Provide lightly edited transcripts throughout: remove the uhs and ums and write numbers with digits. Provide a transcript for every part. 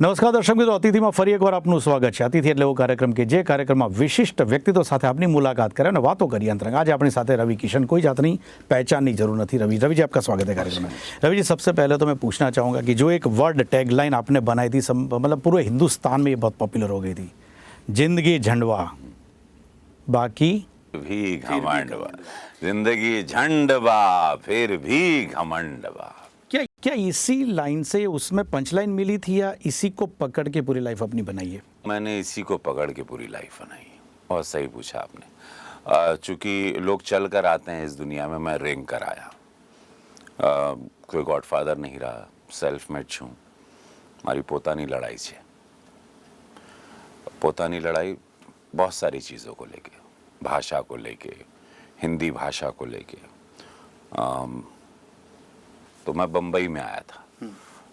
નમસ્કાર દર્શક મિત્રો, અતિથિમાં ફરી એકવાર આપનું સ્વાગત છે. અતિથિ એટલે એવો કાર્યક્રમ કે જે કાર્યક્રમમાં વિશિષ્ટ વ્યક્તિત્વ સાથે આપની મુલાકાત કરે અને વાતો કરીએ અંતરંગ. आज अपनी साथ रवि किशन, कोई जातनी पहचान की जरूरत नहीं. रवि जी आपका स्वागत है कार्यक्रम में. रवि जी, सबसे पहले तो मैं पूछना चाहूँगा कि जो एक वर्ड टैगलाइन आपने बनाई थी, मतलब पूरे हिंदुस्तान में ये बहुत पॉपुलर हो गई थी, जिंदगी झंडवा बाकी भी घमंडवा, जिंदगी झंडवा फिर भी घमंडवा. क्या इसी लाइन से उसमें पंचलाइन मिली थी या इसी को पकड़ के पूरी लाइफ अपनी बनाई है? मैंने इसी को पकड़ के पूरी लाइफ बनाई. बहुत सही पूछा आपने. चूंकि लोग चल कर आते हैं इस दुनिया में, मैं रेंग कर आया. कोई गॉडफादर नहीं रहा, सेल्फ मेड છું. મારી પોતાની લડાઈ છે. પોતાની લડાઈ बहुत सारी चीज़ों को लेके, भाषा को लेके, हिंदी भाषा को लेके. तो मैं बम्बई में आया था,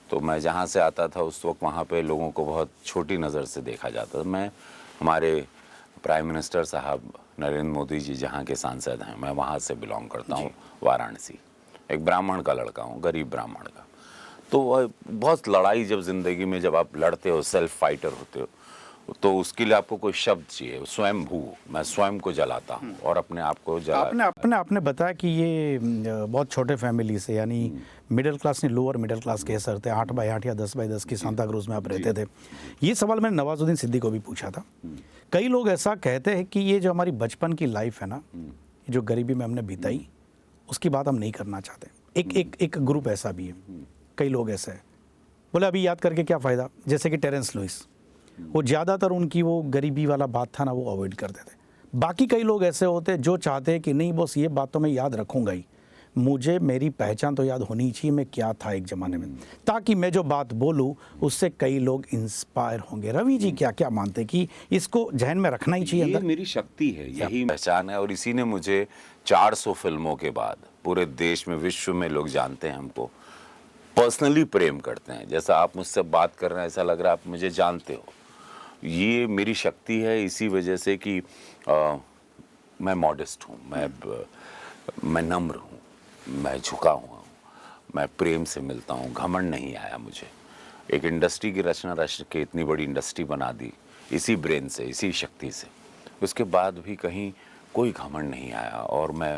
तो मैं जहाँ से आता था उस वक्त वहाँ पे लोगों को बहुत छोटी नज़र से देखा जाता था. मैं हमारे प्राइम मिनिस्टर साहब नरेंद्र मोदी जी जहाँ के सांसद हैं, मैं वहाँ से बिलोंग करता हूँ, वाराणसी. एक ब्राह्मण का लड़का हूँ, गरीब ब्राह्मण का. तो बहुत लड़ाई जब ज़िंदगी में जब आप लड़ते हो, सेल्फ फाइटर होते हो, तो उसके लिए आपको कोई शब्द चाहिए. स्वयं भू, मैं स्वयं को जलाता हूँ और अपने आप को जला. आपने बताया कि ये बहुत छोटे फैमिली से, यानी मिडिल क्लास नहीं, लोअर मिडिल क्लास के सर थे, 8x8 या 10x10 की सांता क्रूज में आप रहते थे. ये सवाल मैंने नवाजुद्दीन सिद्दीकी को भी पूछा था. कई लोग ऐसा कहते हैं कि ये जो हमारी बचपन की लाइफ है ना, जो गरीबी में हमने बिताई, उसकी बात हम नहीं करना चाहते. एक ग्रुप ऐसा भी है, कई लोग ऐसे हैं. बोले अभी याद करके क्या फ़ायदा. जैसे कि टेरेंस लुइस, वो ज़्यादातर उनकी वो गरीबी वाला बात था ना, वो अवॉइड करते थे. बाकी कई लोग ऐसे होते हैं जो चाहते हैं कि नहीं बस ये बात तो मैं याद रखूँगा ही, मुझे मेरी पहचान तो याद होनी चाहिए, मैं क्या था एक ज़माने में, ताकि मैं जो बात बोलूँ उससे कई लोग इंस्पायर होंगे. रवि जी क्या क्या मानते हैं कि इसको जहन में रखना ही चाहिए? ये मेरी शक्ति है, यही पहचान है. और इसी ने मुझे 400 फिल्मों के बाद पूरे देश में, विश्व में लोग जानते हैं हमको, पर्सनली प्रेम करते हैं. जैसा आप मुझसे बात कर रहे हैं, ऐसा लग रहा है आप मुझे जानते हो. ये मेरी शक्ति है इसी वजह से कि मैं मॉडेस्ट हूँ, मैं नम्र हूँ, मैं झुका हुआ हूँ, मैं प्रेम से मिलता हूँ. घमंड नहीं आया मुझे. एक इंडस्ट्री की रचना रच के इतनी बड़ी इंडस्ट्री बना दी इसी ब्रेन से, इसी शक्ति से. उसके बाद भी कहीं कोई घमंड नहीं आया. और मैं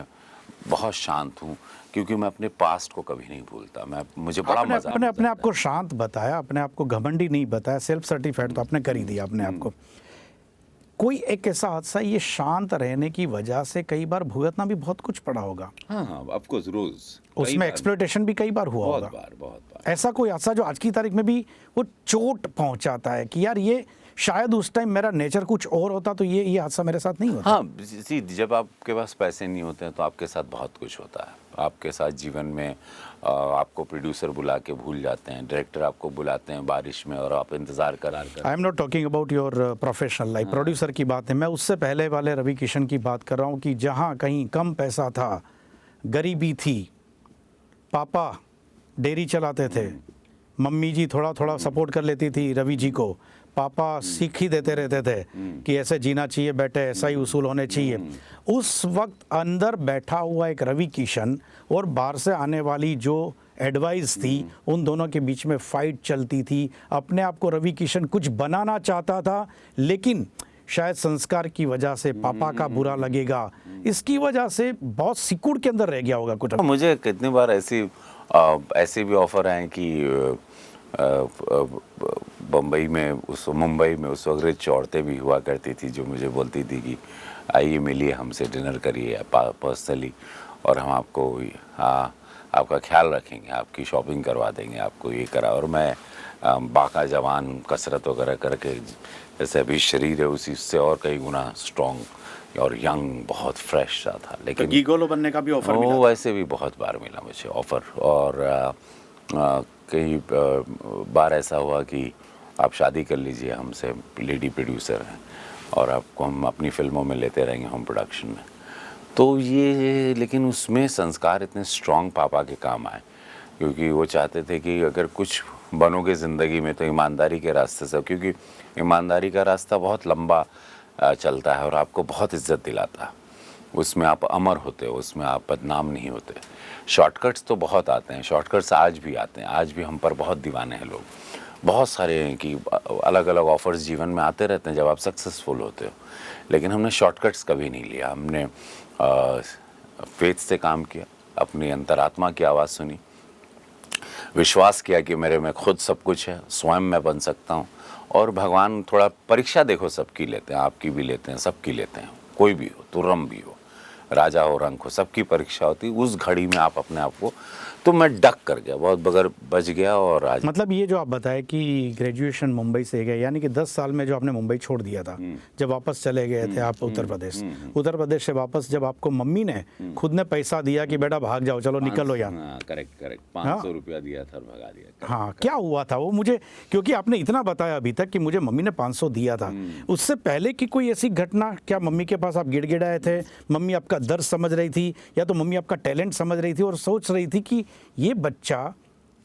बहुत शांत हूँ क्योंकि मैं अपने पास्ट को कभी नहीं भूलता. मुझे बड़ा मजा. अपने आप को शांत बताया, अपने आप को घमंडी नहीं बताया. सेल्फ सर्टिफाइड तो आपने कर ही दिया अपने आप को. कोई एक ऐसा हादसा, ये शांत रहने की वजह से कई बार भुगतना भी बहुत कुछ पड़ा होगा. हाँ, ऑफ कोर्स, रोज उसमें एक्सप्लॉयटेशन भी कई बार हुआ होगा. बहुत बार. ऐसा कोई हादसा जो आज की तारीख में भी वो चोट पहुंचाता है कि यार ये शायद उस टाइम मेरा नेचर कुछ और होता तो ये हादसा मेरे साथ नहीं होता. हाँ, जब आपके पास पैसे नहीं होते हैं तो आपके साथ बहुत कुछ होता है. आपके साथ जीवन में आपको प्रोड्यूसर बुला के भूल जाते हैं, डायरेक्टर आपको बुलाते हैं बारिश में और आप इंतज़ार कर. I am not talking about your professional life. Producer की बात है, मैं उससे पहले वाले रवि किशन की बात कर रहा हूँ कि जहाँ कहीं कम पैसा था, गरीबी थी, पापा डेयरी चलाते थे, मम्मी जी थोड़ा थोड़ा सपोर्ट कर लेती थी रवि जी को, पापा सीख ही देते रहते थे कि ऐसे जीना चाहिए बेटे, ऐसा ही उसूल होने चाहिए. उस वक्त अंदर बैठा हुआ एक रवि किशन और बाहर से आने वाली जो एडवाइस थी, उन दोनों के बीच में फाइट चलती थी. अपने आप को रवि किशन कुछ बनाना चाहता था, लेकिन शायद संस्कार की वजह से, पापा का बुरा लगेगा, इसकी वजह से बहुत सिकुड़ के अंदर रह गया होगा कुछ. मुझे कितनी बार ऐसे भी ऑफर आए कि मुंबई में उस वक्त रिच औरतें भी हुआ करती थी जो मुझे बोलती थी कि आइए मिलिए हमसे, डिनर करिए पर्सनली, और हम आपको आपका ख्याल रखेंगे, आपकी शॉपिंग करवा देंगे, आपको ये करा. और मैं बाका जवान कसरत वगैरह करके, जैसे अभी शरीर है उसी से और कई गुना स्ट्रॉन्ग और यंग, बहुत फ्रेश सा था. लेकिन गीगोलो बनने का भी ऑफर मिला. वैसे भी बहुत बार मिला मुझे ऑफर. और कई बार ऐसा हुआ कि आप शादी कर लीजिए हमसे, लेडी प्रोड्यूसर हैं, और आपको हम अपनी फिल्मों में लेते रहेंगे, होम प्रोडक्शन में. तो ये, लेकिन उसमें संस्कार इतने स्ट्रॉन्ग पापा के काम आए, क्योंकि वो चाहते थे कि अगर कुछ बनोगे ज़िंदगी में तो ईमानदारी के रास्ते से, क्योंकि ईमानदारी का रास्ता बहुत लंबा चलता है और आपको बहुत इज्जत दिलाता है. उसमें आप अमर होते हो, उसमें आप बदनाम नहीं होते. शॉर्टकट्स तो बहुत आते हैं, शॉर्टकट्स आज भी आते हैं, आज भी हम पर बहुत दीवाने हैं लोग. बहुत सारे हैं कि अलग अलग ऑफर्स जीवन में आते रहते हैं जब आप सक्सेसफुल होते हो, लेकिन हमने शॉर्टकट्स कभी नहीं लिया। हमने फेथ से काम किया, अपनी अंतरात्मा की आवाज़ सुनी, विश्वास किया कि मेरे में खुद सब कुछ है, स्वयं मैं बन सकता हूँ। और भगवान थोड़ा परीक्षा देखो सबकी लेते हैं, आपकी भी लेते हैं, सबकी लेते हैं, कोई भी हो, तुर्रम भी हो, राजा हो, रंक हो, सबकी परीक्षा होती। उस घड़ी में आप अपने आप को, तो मैं डक कर गया, बहुत बगैर बच गया। और आज मतलब ये जो आप बताए कि ग्रेजुएशन मुंबई से गए, यानी कि 10 साल में जो आपने मुंबई छोड़ दिया था, जब वापस चले गए थे आप उत्तर प्रदेश से वापस, जब आपको मम्मी ने खुद ने पैसा दिया कि बेटा भाग जाओ, चलो निकलो यार। करेक्ट 500 रुपया दिया था और भगा दिया। हाँ, क्या हुआ था वो मुझे, क्योंकि आपने इतना बताया अभी तक कि मुझे मम्मी ने 500 दिया था, उससे पहले की कोई ऐसी घटना, क्या मम्मी के पास आप गिड़गिड़ाए थे, मम्मी आपका दर्द समझ रही थी, या तो मम्मी आपका टैलेंट समझ रही थी और सोच रही थी कि ये बच्चा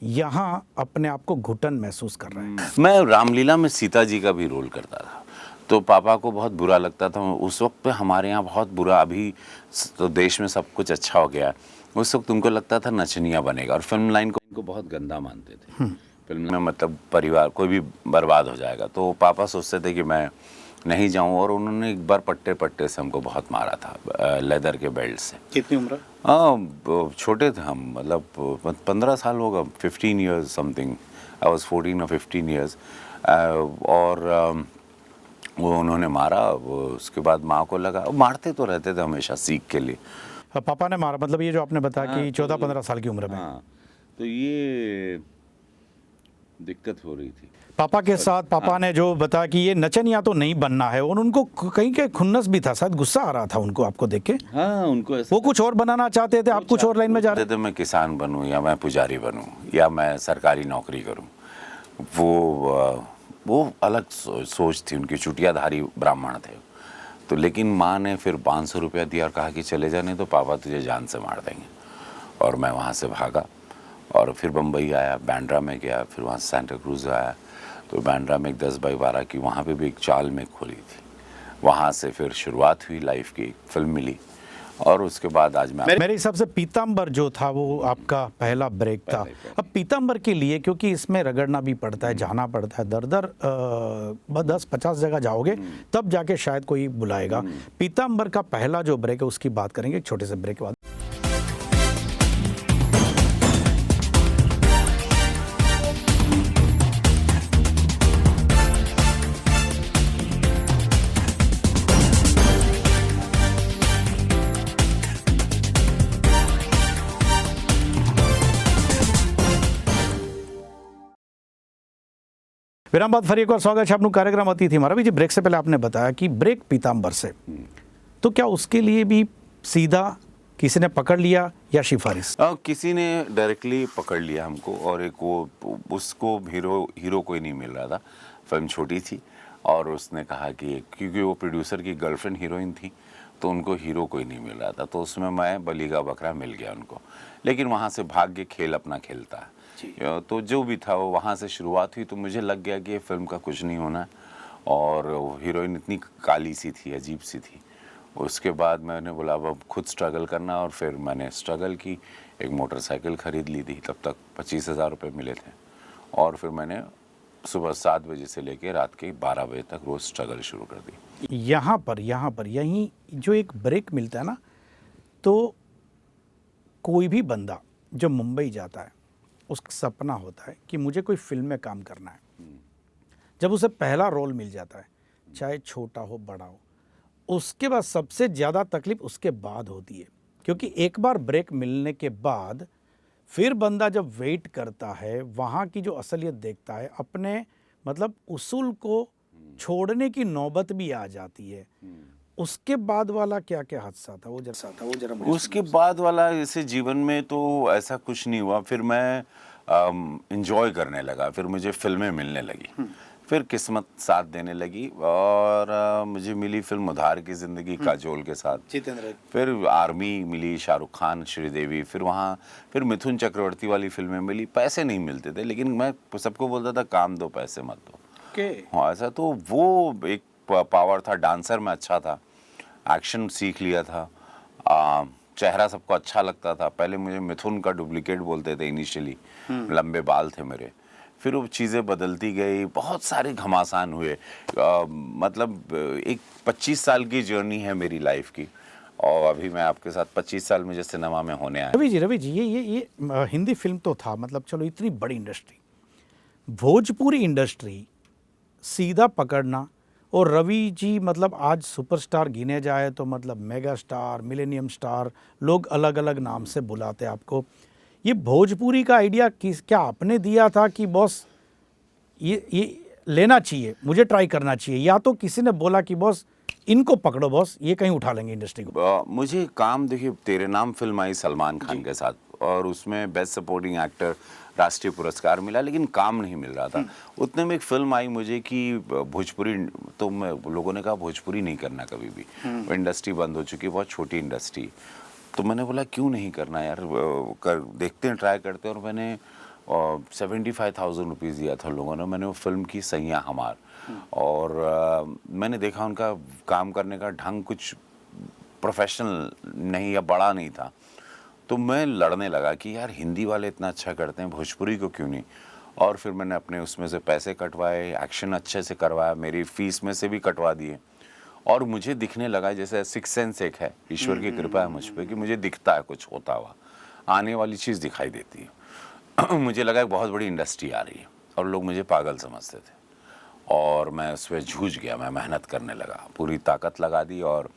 यहाँ अपने आप को घुटन महसूस कर रहा है? मैं रामलीला में सीता जी का भी रोल करता था, तो पापा को बहुत बुरा लगता था उस वक्त पे। हमारे यहाँ बहुत बुरा, अभी तो देश में सब कुछ अच्छा हो गया, उस वक्त उनको लगता था नचनिया बनेगा और फिल्म लाइन को बहुत गंदा मानते थे। फिल्म में मतलब परिवार कोई भी बर्बाद हो जाएगा, तो पापा सोचते थे कि मैं नहीं जाऊं। और उन्होंने एक बार पट्टे पट्टे से हमको बहुत मारा था, लेदर के बेल्ट से। कितनी उम्र? हाँ, छोटे थे हम, मतलब 15 साल होगा, 15 ईयर्स समथिंग। आई वाज 14 और 15 ईयर्स। और वो उन्होंने मारा। उसके बाद माँ को लगा, मारते तो रहते थे हमेशा सीख के लिए। पापा ने मारा, मतलब ये जो आपने बताया कि 14-15 साल की उम्र में। हाँ, तो ये दिक्कत हो रही थी पापा के साथ। पापा ने जो बताया कि ये नचनिया तो नहीं बनना है, और उनको कहीं के खुन्नस भी था, शायद गुस्सा आ रहा था उनको आपको देख के। हाँ, उनको ऐसा, वो कुछ और बनाना चाहते थे, आप कुछ और लाइन में जा रहे थे। मैं किसान बनूं, या मैं पुजारी बनूं, या मैं सरकारी नौकरी करूं, वो अलग सोच थी उनकी। चुटियाधारी ब्राह्मण थे तो। लेकिन माँ ने फिर 500 रुपया दिया और कहा कि चले जाने तो पापा तुझे जान से मार देंगे। और मैं वहाँ से भागा और फिर बम्बई आया, बांद्रा में गया, फिर वहाँ सेंटा क्रूज आया। तो बांद्रा में एक 10 बाई 12 की वहाँ पे भी एक चाल में खोली थी। वहाँ से फिर शुरुआत हुई लाइफ की, एक फिल्म मिली। और उसके बाद आज मैं, मेरे हिसाब से पीताम्बर जो था वो आपका पहला ब्रेक था। अब पीताम्बर के लिए, क्योंकि इसमें रगड़ना भी पड़ता है, जाना पड़ता है, दर दर 10-50 जगह जाओगे तब जाके शायद कोई बुलाएगा। पीताम्बर का पहला जो ब्रेक है उसकी बात करेंगे एक छोटे से ब्रेक के बाद। विराम बाद ફરી એકવાર સ્વાગત છે આપનું કાર્યક્રમ અતિથિ મારા भी जी। ब्रेक से पहले आपने बताया कि ब्रेक पीताम्बर से, तो क्या उसके लिए भी सीधा किसी ने पकड़ लिया या सिफारिश? किसी ने डायरेक्टली पकड़ लिया हमको। और एक वो, उसको हीरो कोई नहीं मिल रहा था, फिल्म छोटी थी। और उसने कहा कि क्योंकि वो प्रोड्यूसर की गर्लफ्रेंड हीरोइन थी तो उनको हीरो कोई नहीं मिल रहा था, तो उसमें मैं बली का बकरा मिल गया उनको। लेकिन वहाँ से भाग्य खेल अपना खेलता है, तो जो भी था वो वहाँ से शुरुआत हुई। तो मुझे लग गया कि ये फिल्म का कुछ नहीं होना। और हीरोइन इतनी काली सी थी, अजीब सी थी। उसके बाद मैंने बोला अब खुद स्ट्रगल करना, और फिर मैंने स्ट्रगल की, एक मोटरसाइकिल ख़रीद ली थी। तब तक 25,000 रुपये मिले थे। और फिर मैंने सुबह 7 बजे से लेकर रात के 12 बजे तक रोज़ स्ट्रगल शुरू कर दी। यहाँ पर यहीं जो एक ब्रेक मिलता है ना, तो कोई भी बंदा जो मुंबई जाता है उसका सपना होता है कि मुझे कोई फिल्म में काम करना है। जब उसे पहला रोल मिल जाता है, चाहे छोटा हो बड़ा हो, उसके बाद सबसे ज़्यादा तकलीफ उसके बाद होती है। क्योंकि एक बार ब्रेक मिलने के बाद फिर बंदा जब वेट करता है, वहाँ की जो असलियत देखता है, अपने मतलब उसूल को छोड़ने की नौबत भी आ जाती है। उसके बाद वाला क्या क्या हादसा था वो जरा उसके बाद वाला जैसे जीवन में तो ऐसा कुछ नहीं हुआ। फिर मैं इंजॉय करने लगा, फिर मुझे फिल्में मिलने लगी, फिर किस्मत साथ देने लगी। और मुझे मिली फिल्म उधार की ज़िंदगी काजोल के साथ, जितेंद्र। फिर आर्मी मिली, शाहरुख खान, श्रीदेवी। फिर मिथुन चक्रवर्ती वाली फिल्में मिली। पैसे नहीं मिलते थे, लेकिन मैं सबको बोलता था काम दो पैसे मत दो। हाँ, ऐसा तो वो एक पावर था। डांसर में अच्छा था, एक्शन सीख लिया था, चेहरा सबको अच्छा लगता था। पहले मुझे मिथुन का डुप्लीकेट बोलते थे इनिशियली, लंबे बाल थे मेरे। फिर वो चीज़ें बदलती गई, बहुत सारे घमासान हुए। मतलब एक 25 साल की जर्नी है मेरी लाइफ की, और अभी मैं आपके साथ 25 साल मुझे सिनेमा में होने आया। रवि जी ये हिंदी फिल्म तो था, मतलब चलो इतनी बड़ी इंडस्ट्री, भोजपुरी इंडस्ट्री सीधा पकड़ना, और रवि जी मतलब आज सुपरस्टार गिने जाए तो मतलब मेगा स्टार, मिलेनियम स्टार, लोग अलग अलग नाम से बुलाते हैं आपको। ये भोजपुरी का आइडिया क्या आपने दिया था कि बॉस ये लेना चाहिए, मुझे ट्राई करना चाहिए, या तो किसी ने बोला कि बॉस इनको पकड़ो बॉस, ये कहीं उठा लेंगे इंडस्ट्री को? मुझे काम, देखिए तेरे नाम फिल्म आई सलमान खान के साथ, और उसमें बेस्ट सपोर्टिंग एक्टर राष्ट्रीय पुरस्कार मिला, लेकिन काम नहीं मिल रहा था। उतने में एक फिल्म आई मुझे कि भोजपुरी, तो मैं, लोगों ने कहा भोजपुरी नहीं करना कभी भी, वो इंडस्ट्री बंद हो चुकी है, बहुत छोटी इंडस्ट्री। तो मैंने बोला क्यों नहीं करना यार, कर देखते हैं, ट्राई करते हैं। और मैंने 75,000 रुपीज़ दिया था लोगों ने। मैंने वो फिल्म की सैयां हमार, और मैंने देखा उनका काम करने का ढंग कुछ प्रोफेशनल नहीं या बड़ा नहीं था। तो मैं लड़ने लगा कि यार हिंदी वाले इतना अच्छा करते हैं, भोजपुरी को क्यों नहीं। और फिर मैंने अपने उसमें से पैसे कटवाए, एक्शन अच्छे से करवाया, मेरी फीस में से भी कटवा दिए, और मुझे दिखने लगा जैसे सिक्स सेंस एक है, ईश्वर की कृपा है मुझ पर कि मुझे दिखता है कुछ होता हुआ, आने वाली चीज़ दिखाई देती है। मुझे लगा एक बहुत बड़ी इंडस्ट्री आ रही है, और लोग मुझे पागल समझते थे, और मैं उस पर जूझ गया, मैं मेहनत करने लगा, पूरी ताकत लगा दी। और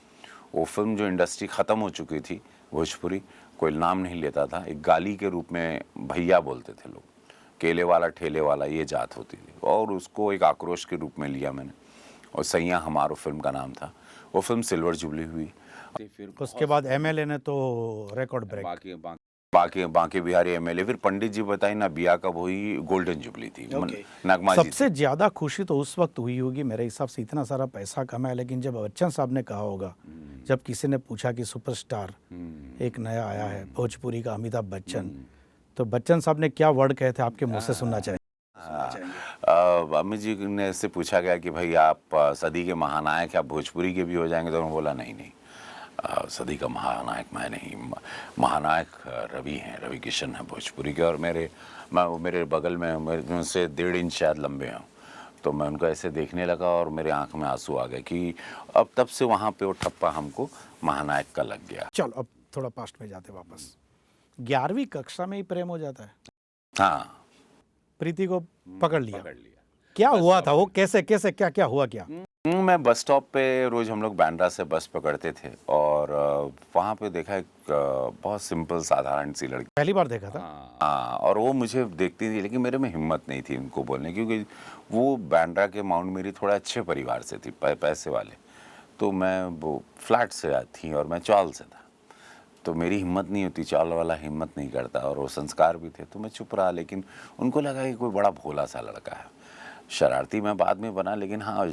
वो फिल्म जो इंडस्ट्री ख़त्म हो चुकी थी, भोजपुरी कोई नाम नहीं लेता था, एक गाली के रूप में भैया बोलते थे लोग, केले वाला ठेले वाला ये जात होती थी, और उसको एक आक्रोश के रूप में लिया मैंने, और सैयां हमारो फिल्म का नाम था। वो फिल्म सिल्वर जुबली हुई। फिर उसके बाद एमएलए ने तो रिकॉर्ड ब्रेक। बाकी बिहारी एमएलए, फिर पंडित जी बताई ना बिया कब हुई, गोल्डन जुबली थी, नगमा जी सबसे ज्यादा खुशी तो उस वक्त हुई होगी मेरे हिसाब से, इतना सारा पैसा कमाया, लेकिन जब बच्चन साहब ने कहा होगा, जब किसी ने पूछा कि सुपरस्टार एक नया आया है भोजपुरी का, अमिताभ बच्चन, तो बच्चन साहब ने क्या वर्ड कहे थे, आपके मुंह से सुनना चाहिए। अमित जी ने से पूछा गया कि भाई आप सदी के महानायक, आप भोजपुरी के भी हो जाएंगे, तो उन्होंने बोला नहीं नहीं, सदी का महानायक मैं नहीं, महानायक रवि हैं, रवि किशन हैं भोजपुरी के। और मेरे बगल में, मेरे उनसे 1.5 इंच शायद लंबे हैं, तो मैं उनको ऐसे देखने लगा और मेरे आंख में आंसू आ गए कि अब तब से वहाँ पे वो ठप्पा हमको महानायक का लग गया। चलो अब थोड़ा पास्ट में जाते वापस, 11वीं कक्षा में ही प्रेम हो जाता है, हाँ, प्रीति को पकड़ लिया, क्या हुआ था वो, कैसे कैसे क्या क्या हुआ क्या? मैं बस स्टॉप पे, रोज हम लोग बांद्रा से बस पकड़ते थे, और वहाँ पे देखा एक बहुत सिंपल साधारण सी लड़की, पहली बार देखा था? हाँ, और वो मुझे देखती थी, लेकिन मेरे में हिम्मत नहीं थी उनको बोलने, क्योंकि वो बांद्रा के माउंट मेरी थोड़ा अच्छे परिवार से थी, पैसे वाले, तो मैं वो फ्लैट से थी और मैं चौल से था, तो मेरी हिम्मत नहीं होती, चौल वाला हिम्मत नहीं करता, और वो संस्कार भी थे, तो मैं चुप रहा। लेकिन उनको लगा कि कोई बड़ा भोला सा लड़का है, शरारती मैं बाद में बना, लेकिन हाँ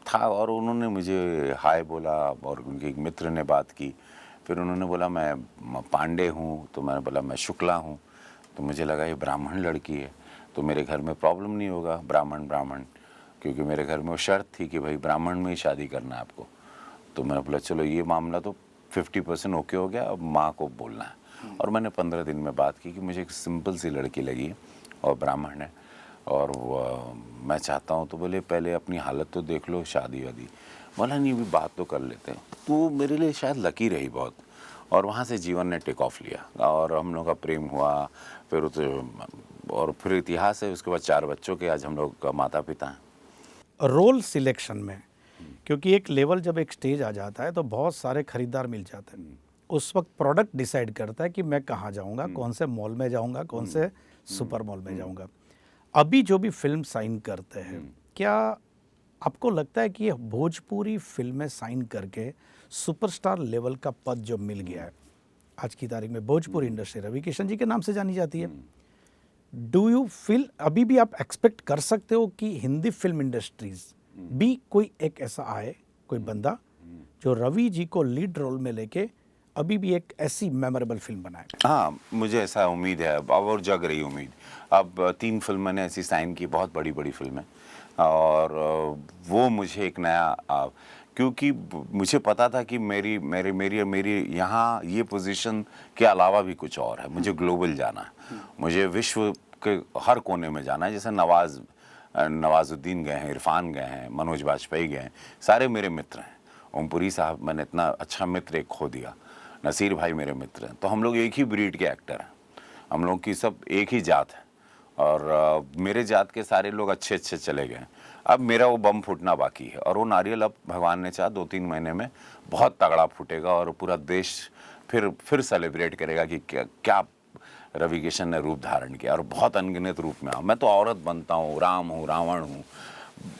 था। और उन्होंने मुझे हाय बोला, और उनके एक मित्र ने बात की, फिर उन्होंने बोला मैं पांडे हूँ, तो मैंने बोला मैं शुक्ला हूँ, तो मुझे लगा ये ब्राह्मण लड़की है, तो मेरे घर में प्रॉब्लम नहीं होगा, ब्राह्मण, क्योंकि मेरे घर में वो शर्त थी कि भाई ब्राह्मण में ही शादी करना है आपको। तो मैंने बोला चलो ये मामला तो 50% ओके हो गया, अब माँ को बोलना है। और मैंने 15 दिन में बात की कि मुझे एक सिंपल सी लड़की लगी और ब्राह्मण है, और मैं चाहता हूँ। तो बोले पहले अपनी हालत तो देख लो, शादी वादी। बोला नहीं अभी बात तो कर लेते हैं। तो मेरे लिए शायद लकी रही बहुत, और वहाँ से जीवन ने टेक ऑफ लिया और हम लोग का प्रेम हुआ। फिर और फिर इतिहास है, उसके बाद 4 बच्चों के आज हम लोग का माता पिता हैं। रोल सिलेक्शन में, क्योंकि एक लेवल जब एक स्टेज आ जाता है तो बहुत सारे खरीदार मिल जाते हैं, उस वक्त प्रोडक्ट डिसाइड करता है कि मैं कहाँ जाऊँगा, कौन से मॉल में जाऊँगा, कौन से सुपर मॉल में जाऊँगा। अभी जो भी फिल्म साइन करते हैं, क्या आपको लगता है कि ये भोजपुरी फिल्में साइन करके सुपरस्टार लेवल का पद जो मिल गया है आज की तारीख में, भोजपुरी इंडस्ट्री रवि किशन जी के नाम से जानी जाती है, डू यू फील अभी भी आप एक्सपेक्ट कर सकते हो कि हिंदी फिल्म इंडस्ट्रीज भी कोई एक ऐसा आए, कोई बंदा जो रवि जी को लीड रोल में लेके अभी भी एक ऐसी मेमोरेबल फिल्म बनाए? हाँ, मुझे ऐसा उम्मीद है अब, और जग रही उम्मीद। अब 3 फिल्म मैंने ऐसी साइन की, बहुत बड़ी बड़ी फिल्में, और वो मुझे एक नया, क्योंकि मुझे पता था कि मेरी यहाँ ये पोजीशन के अलावा भी कुछ और है। मुझे ग्लोबल जाना है, मुझे विश्व के हर कोने में जाना है। जैसे नवाजुद्दीन गए हैं, इरफान गए हैं, मनोज बाजपेयी गए हैं, सारे मेरे मित्र हैं। ओमपुरी साहब, मैंने इतना अच्छा मित्र एक खो दिया। नसीर भाई मेरे मित्र हैं। तो हम लोग एक ही ब्रीड के एक्टर हैं, हम लोग की सब एक ही जात है। और मेरे जात के सारे लोग अच्छे अच्छे चले गए। अब मेरा वो बम फूटना बाकी है, और वो नारियल अब भगवान ने चाहा 2-3 महीने में बहुत तगड़ा फूटेगा और पूरा देश फिर सेलिब्रेट करेगा कि क्या रवि किशन ने रूप धारण किया, और बहुत अनगिनत रूप में। मैं तो औरत बनता हूँ, राम हूँ, रावण हूँ,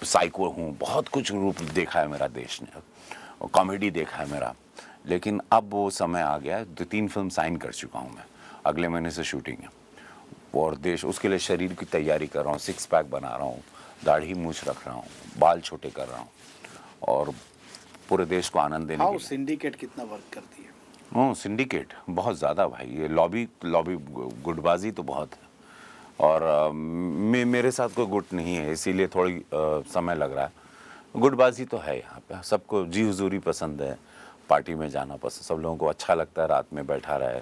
साइको हूँ, बहुत कुछ रूप देखा है मेरा देश ने, कॉमेडी देखा है मेरा। लेकिन अब वो समय आ गया है। 2-3 फिल्म साइन कर चुका हूँ मैं, अगले महीने से शूटिंग है। और देश, उसके लिए शरीर की तैयारी कर रहा हूँ, 6 पैक बना रहा हूँ, दाढ़ी मूछ रख रहा हूँ, बाल छोटे कर रहा हूँ, और पूरे देश को आनंद देने के लिए। सिंडिकेट कितना वर्क करती है? सिंडिकेट बहुत ज़्यादा भाई, ये लॉबी गुटबाजी तो बहुत है। और मेरे साथ कोई गुट नहीं है, इसीलिए थोड़ी समय लग रहा है। गुटबाजी तो है यहाँ पे, सबको जी हुजूरी पसंद है, पार्टी में जाना पसंद, सब लोगों को अच्छा लगता है रात में बैठा रहे,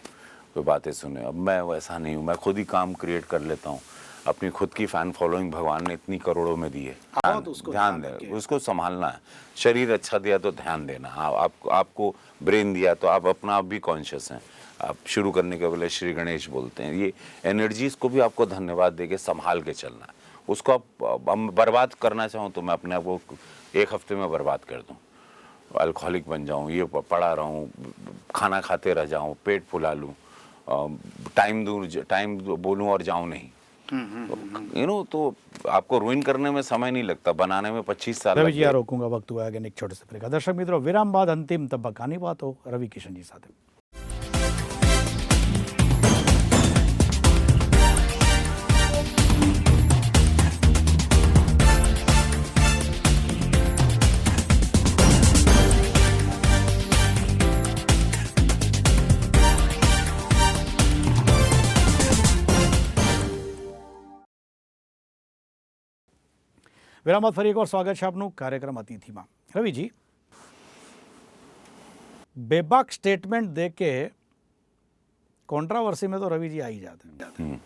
कोई बातें सुने। अब मैं वैसा नहीं हूँ, मैं खुद ही काम क्रिएट कर लेता हूँ। अपनी खुद की फ़ैन फॉलोइंग भगवान ने इतनी करोड़ों में दी है। ध्यान दें, उसको संभालना है। शरीर अच्छा दिया तो ध्यान देना। आपको ब्रेन दिया तो आप अपना आप भी कॉन्शियस हैं। आप शुरू करने के पहले श्री गणेश बोलते हैं। ये एनर्जीज़ को भी आपको धन्यवाद देके संभाल के चलना है। उसको आप बर्बाद करना चाहूँ तो मैं अपने आप को 1 हफ्ते में बर्बाद कर दूँ, अल्कोहलिक बन जाऊँ, ये पड़ा रहूँ, खाना खाते रह जाऊँ, पेट फुला लूँ, टाइम बोलूँ और जाऊँ नहीं, तो आपको रुइन करने में समय नहीं लगता, बनाने में 25 साल रवि जी आ रोकूंगा, वक्त हुआ है एक छोटे से ब्रेक। दर्शक मित्रों, विराम बाद अंतिम तबक्कानी बात हो रवि किशन जी સાથે। વિરામ બાદ ફરી એકવાર સ્વાગત છે આપનું કાર્યક્રમ અતિથિમાં। રવિજી, बेबाक स्टेटमेंट दे के कंट्रोवर्सी में तो रवि जी आ ही जाते हैं,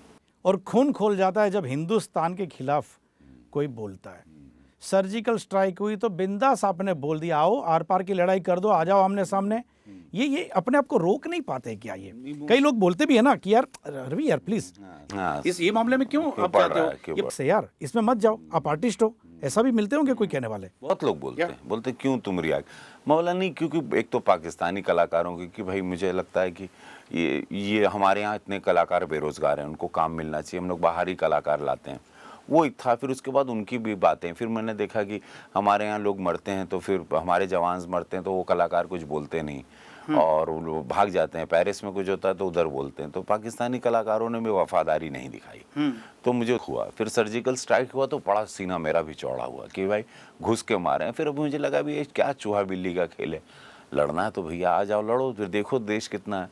और खून खोल जाता है जब हिंदुस्तान के खिलाफ कोई बोलता है। सर्जिकल स्ट्राइक हुई तो बिंदास आपने बोल दिया, आओ आर पार की लड़ाई कर दो, आ जाओ आमने सामने। ये अपने आप को रोक नहीं पाते क्या? ये कई लोग बोलते भी है ना कि यार रवि यार प्लीज ये मामले में क्यों आप चाहते हो ये यार इसमें मत जाओ, आप आर्टिस्ट हो। ऐसा भी मिलते होंगे कोई कहने वाले? बहुत लोग बोलते क्यों तुम रिएक्ट? मौला नहीं, क्योंकि एक तो पाकिस्तानी कलाकारों की, कि भाई मुझे लगता है कि ये हमारे यहाँ इतने कलाकार बेरोजगार हैं, उनको काम मिलना चाहिए, हम लोग बाहरी कलाकार लाते हैं, वो एक था। फिर उसके बाद उनकी भी बातें, फिर मैंने देखा कि हमारे यहाँ लोग मरते हैं तो फिर हमारे जवान मरते हैं तो वो कलाकार कुछ बोलते नहीं और वो भाग जाते हैं। पेरिस में कुछ होता है तो उधर बोलते हैं। तो पाकिस्तानी कलाकारों ने भी वफादारी नहीं दिखाई, तो मुझे हुआ। फिर सर्जिकल स्ट्राइक हुआ तो बड़ा सीना मेरा भी चौड़ा हुआ कि भाई घुस के मारे हैं। फिर अब मुझे लगा भी ये क्या चूहा बिल्ली का खेल है, लड़ना है तो भैया आ जाओ लड़ो। फिर देखो देश कितना है,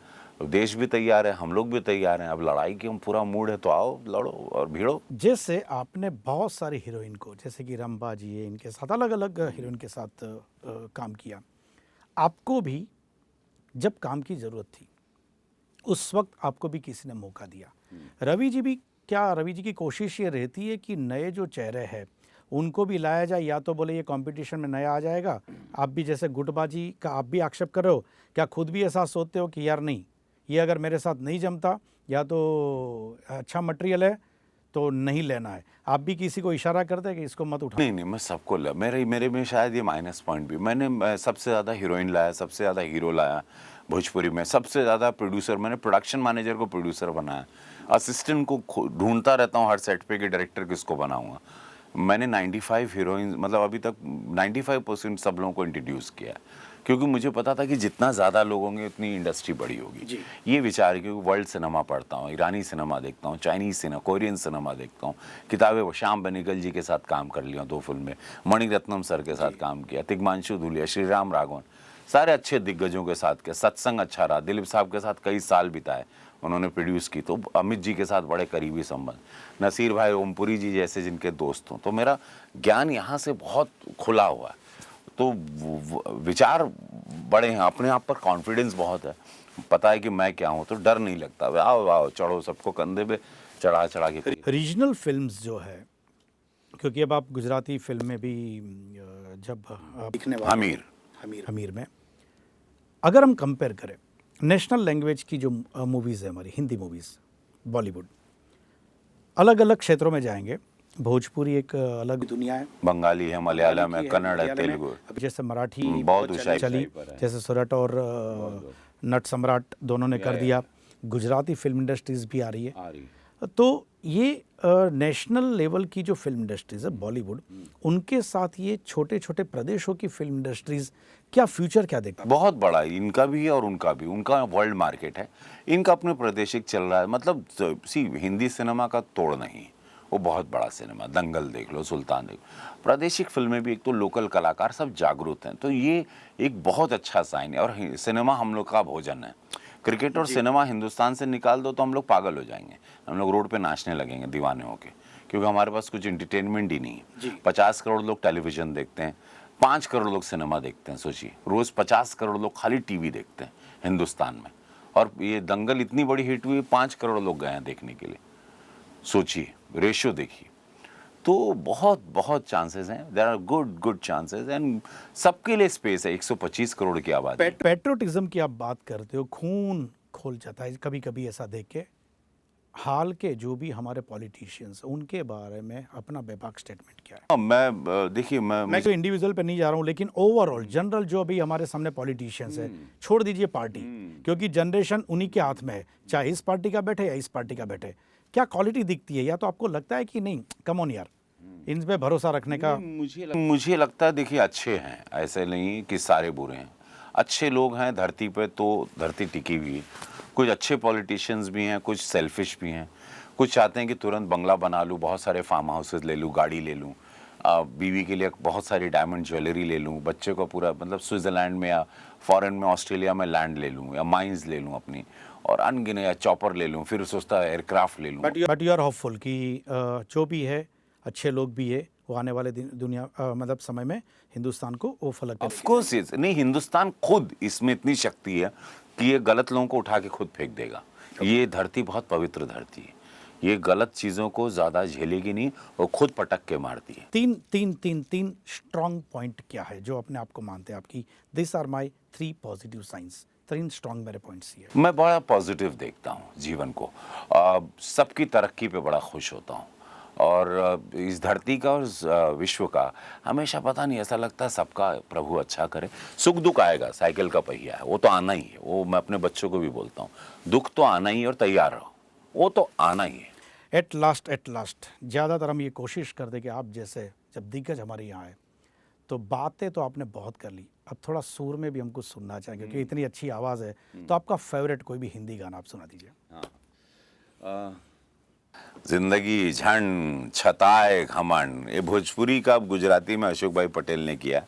देश भी तैयार है, हम लोग भी तैयार हैं। अब लड़ाई की हम पूरा मूड है तो आओ लड़ो और भिड़ो। जैसे आपने बहुत सारी हीरोइन को, जैसे कि रंभा जी है, इनके साथ अलग अलग हीरोइन के साथ काम किया, आपको भी जब काम की ज़रूरत थी उस वक्त आपको भी किसी ने मौका दिया। रवि जी भी, क्या रवि जी की कोशिश ये रहती है कि नए जो चेहरे हैं उनको भी लाया जाए, या तो बोले ये कंपटीशन में नया आ जाएगा? आप भी जैसे गुटबाजी का आप भी आक्षेप कर रहे हो, क्या खुद भी ऐसा सोचते हो कि यार नहीं, ये अगर मेरे साथ नहीं जमता या तो अच्छा मटेरियल है तो नहीं लेना है? आप भी किसी को इशारा करते हैं कि इसको मत उठा? नहीं, मैं सबको मेरे में शायद ये माइनस पॉइंट भी, मैंने सबसे ज़्यादा हीरोइन लाया, सबसे ज़्यादा हीरो लाया भोजपुरी में, सबसे ज़्यादा प्रोड्यूसर, मैंने प्रोडक्शन मैनेजर को प्रोड्यूसर बनाया, असिस्टेंट को ढूंढता रहता हूँ हर सेट पे कि डायरेक्टर किसको बनाऊँगा। मैंने 95 हीरोइन, मतलब अभी तक 95% सब लोगों को इंट्रोड्यूस किया, क्योंकि मुझे पता था कि जितना ज़्यादा लोग होंगे उतनी इंडस्ट्री बड़ी होगी। ये विचार है, क्योंकि वर्ल्ड सिनेमा पढ़ता हूँ, ईरानी सिनेमा देखता हूँ, चाइनीज़ सिनेमा, कोरियन सिनेमा देखता हूँ, किताबें। श्याम बेनेगल जी के साथ काम कर लिया 2 फिल्में, मणिरत्नम सर के साथ काम किया, तिग्मांशु धूलिया, श्री राम राघवन, सारे अच्छे दिग्गजों के साथ किया। सत्संग अच्छा रहा, दिलीप साहब के साथ कई साल बिताए, उन्होंने प्रोड्यूस की, तो अमित जी के साथ बड़े करीबी संबंध, नसीर भाई, ओमपुरी जी जैसे जिनके दोस्त हों। तो मेरा ज्ञान यहाँ से बहुत खुला हुआ है, तो विचार बड़े हैं, अपने आप पर कॉन्फिडेंस बहुत है, पता है कि मैं क्या हूँ, तो डर नहीं लगता। आओ आओ चढ़ो, सबको कंधे पे चढ़ा चढ़ा के रीजनल फिल्म्स जो है, क्योंकि अब आप गुजराती फिल्म में भी जब आप दिखने वाले हमीर में अगर हम कंपेयर करें नेशनल लैंग्वेज की जो मूवीज़ है हमारी हिंदी मूवीज़, बॉलीवुड, अलग अलग क्षेत्रों में जाएंगे, भोजपुरी एक अलग दुनिया है, बंगाली है, मलयालम है, कन्नड़ है, तेलुगु, अब जैसे मराठी बहुत ऊंचाई चली, पर है। जैसे सुरट और नट सम्राट दोनों ने कर दिया, गुजराती फिल्म इंडस्ट्रीज भी आ रही है। तो ये नेशनल लेवल की जो फिल्म इंडस्ट्रीज है बॉलीवुड, उनके साथ ये छोटे छोटे प्रदेशों की फिल्म इंडस्ट्रीज क्या फ्यूचर क्या देखता है? बहुत बड़ा है, इनका भी है और उनका भी, उनका वर्ल्ड मार्केट है, इनका अपने प्रादेशिक चल रहा है। मतलब सी हिंदी सिनेमा का तोड़ नहीं, वो बहुत बड़ा सिनेमा, दंगल देख लो, सुल्तान देख लो, प्रादेशिक फिल्में भी, एक तो लोकल कलाकार सब जागरूक हैं, तो ये एक बहुत अच्छा साइन है। और सिनेमा हम लोग का भोजन है। क्रिकेट और सिनेमा हिंदुस्तान से निकाल दो तो हम लोग पागल हो जाएंगे, हम लोग रोड पे नाचने लगेंगे दीवाने होके, क्योंकि हमारे पास कुछ एंटरटेनमेंट ही नहीं है। 50 करोड़ लोग टेलीविजन देखते हैं, 5 करोड़ लोग सिनेमा देखते हैं। सोचिए, रोज 50 करोड़ लोग खाली टीवी देखते हैं हिंदुस्तान में, और ये दंगल इतनी बड़ी हिट हुई, 5 करोड़ लोग गए हैं देखने के लिए। सोचिए, रेशियो देखिए, तो बहुत बहुत चांसेस हैं, there are good chances, and सबके लिए स्पेस है। 125 करोड़ की आबादी। पेट्रोटिज्म की आप बात करते हो, खून खोल जाता है कभी कभी ऐसा देख के। हाल के जो भी हमारे पॉलिटिशियंस, उनके बारे में अपना बेबाक स्टेटमेंट क्या है? मैं देखिए, मैं तो इंडिविजुअल पे नहीं जा रहा हूँ, लेकिन ओवरऑल जनरल जो अभी हमारे सामने पॉलिटिशियंस है, छोड़ दीजिए पार्टी, क्योंकि जनरेशन उन्हीं के हाथ में है, चाहे इस पार्टी का बैठे या इस पार्टी का बैठे। क्या क्वालिटी दिखती है, या तो आपको लगता है कि नहीं कम ऑन यार, इन पे भरोसा रखने का? मुझे लगता है, देखिए अच्छे हैं, ऐसे नहीं कि सारे बुरे हैं, अच्छे लोग हैं धरती पे, तो धरती टिकी हुई है। कुछ अच्छे पॉलिटिशियंस भी हैं, कुछ सेल्फिश भी हैं, कुछ चाहते हैं कि तुरंत बंगला बना लूँ, बहुत सारे फार्म हाउसेज ले लूँ, गाड़ी ले लूँ, बीवी के लिए बहुत सारी डायमंड ज्वेलरी ले लूँ, बच्चे को पूरा मतलब स्विट्ज़रलैंड में या फॉरेन में, ऑस्ट्रेलिया में लैंड ले लूँ, या माइंस ले लूँ अपनी, और अनगिने, या चॉपर ले लूँ, फिर सोचता है एयरक्राफ्ट ले लूँ। बट यू आर होपफुल कि जो भी है, अच्छे लोग भी है, वो आने वाले दुनिया मतलब समय में हिंदुस्तान को वो फलक ऑफ कोर्स नहीं, हिंदुस्तान खुद इसमें इतनी शक्ति है कि ये गलत लोगों को उठा के खुद फेंक देगा। ये धरती बहुत पवित्र धरती है, ये गलत चीजों को ज्यादा झेलेगी नहीं, और खुद पटक के मारती है। तीन स्ट्रॉन्ग पॉइंट क्या है जो अपने आप को मानते हैं आपकी? This are my 3 positive science. 3 strong मेरे पॉइंट्स ये। मैं बड़ा पॉजिटिव देखता हूँ जीवन को, सबकी तरक्की पे बड़ा खुश होता हूँ, और इस धरती का और विश्व का हमेशा पता नहीं, ऐसा लगता है सबका प्रभु अच्छा करे। सुख दुख आएगा, साइकिल का पहिया है, वो तो आना ही है, वो मैं अपने बच्चों को भी बोलता हूँ, दुख तो आना ही है, और तैयार रहो, वो तो आना ही है। एट लास्ट ज़्यादातर हम ये कोशिश करते कि आप जैसे जब दिग्गज हमारे यहाँ आए, तो बातें तो आपने बहुत कर ली, अब थोड़ा सुर में भी हमको सुनना चाहिए, क्योंकि इतनी अच्छी आवाज़ है। तो आपका फेवरेट कोई भी हिंदी गाना आप सुना दीजिए। जिंदगी झंड छताए घमंड, ये भोजपुरी का गुजराती में अशोक भाई पटेल ने किया,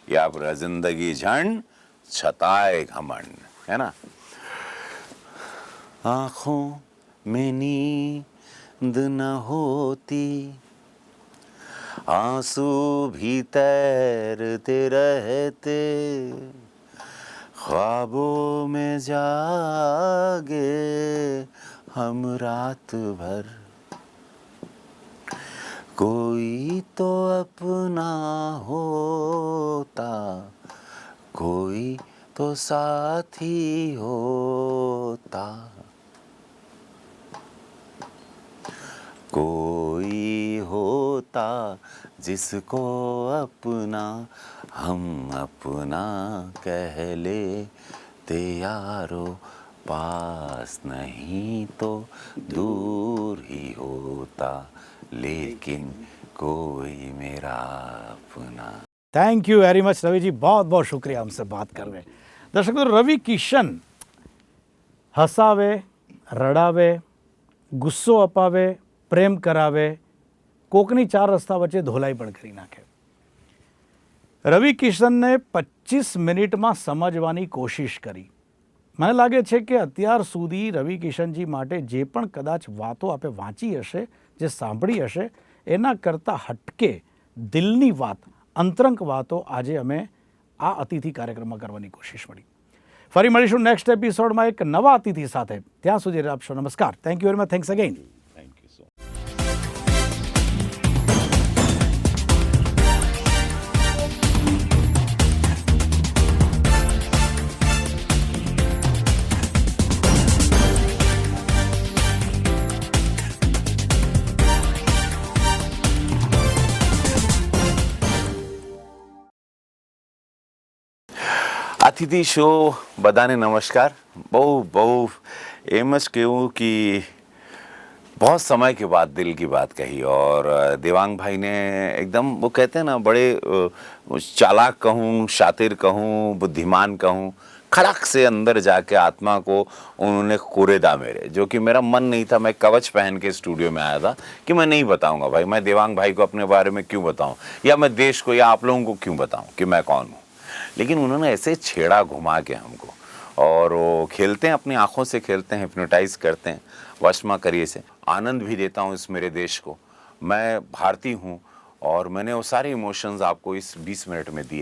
ये आप जिंदगी झंड छताए घमंड, है ना। आँखों में नींद न होती, आंसू भी तैरते रहते, ख्वाबों में जागे हम रात भर, कोई तो अपना होता, कोई तो साथी होता, कोई होता जिसको अपना हम अपना कह लेते यारो, पास नहीं तो दूर ही होता, लेकिन कोई मेरा अपना। Thank you very much Ravi ji, बहुत बहुत शुक्रिया हमसे बात कर रहे। दर्शकों, रवि किशन हसावे, रड़ावे, गुस्सो अपावे, प्रेम करावे, कोकनी 4 रस्ता वच्चे धोलाई पण करी नाखे। रवि किशन ने 25 મિનિટમાં સમજવાની કોશિશ કરી। મને લાગે છે કે અત્યાર સુધી રવિ કિશનજી માટે જે પણ કદાચ વાતો આપે વાંચી હશે, જે સાંભળી હશે, એના કરતાં હટકે દિલની વાત, અંતરંગ વાતો આજે અમે આ અતિથિ કાર્યક્રમમાં કરવાની કોશિશ મળી। ફરી મળીશું નેક્સ્ટ એપિસોડમાં એક નવા અતિથિ સાથે। ત્યાં સુધી આપશો નમસ્કાર। Thank you very much, thanks again. Thank you. सो। અતિથિ શો બધાને નમસ્કાર। બહુ બહુ એમ જ કહું कि बहुत समय के बाद दिल की बात कही और देवांग भाई ने एकदम वो कहते हैं ना बड़े चालाक कहूँ, शातिर कहूँ, बुद्धिमान कहूँ, खड़क से अंदर जाके आत्मा को उन्होंने कुरेदा मेरे, जो कि मेरा मन नहीं था। मैं कवच पहन के स्टूडियो में आया था कि मैं नहीं बताऊंगा भाई, मैं देवांग भाई को अपने बारे में क्यों बताऊं, या मैं देश को या आप लोगों को क्यों बताऊं कि मैं कौन हूँ। लेकिन उन्होंने ऐसे छेड़ा घुमा के हमको, और वो खेलते हैं, अपनी आंखों से खेलते हैं, हिप्नोटाइज करते हैं, वशमा करिए से। आनंद भी देता हूँ इस मेरे देश को। मैं भारतीय हूँ और मैंने वो सारे इमोशंस आपको इस 20 मिनट में दिए।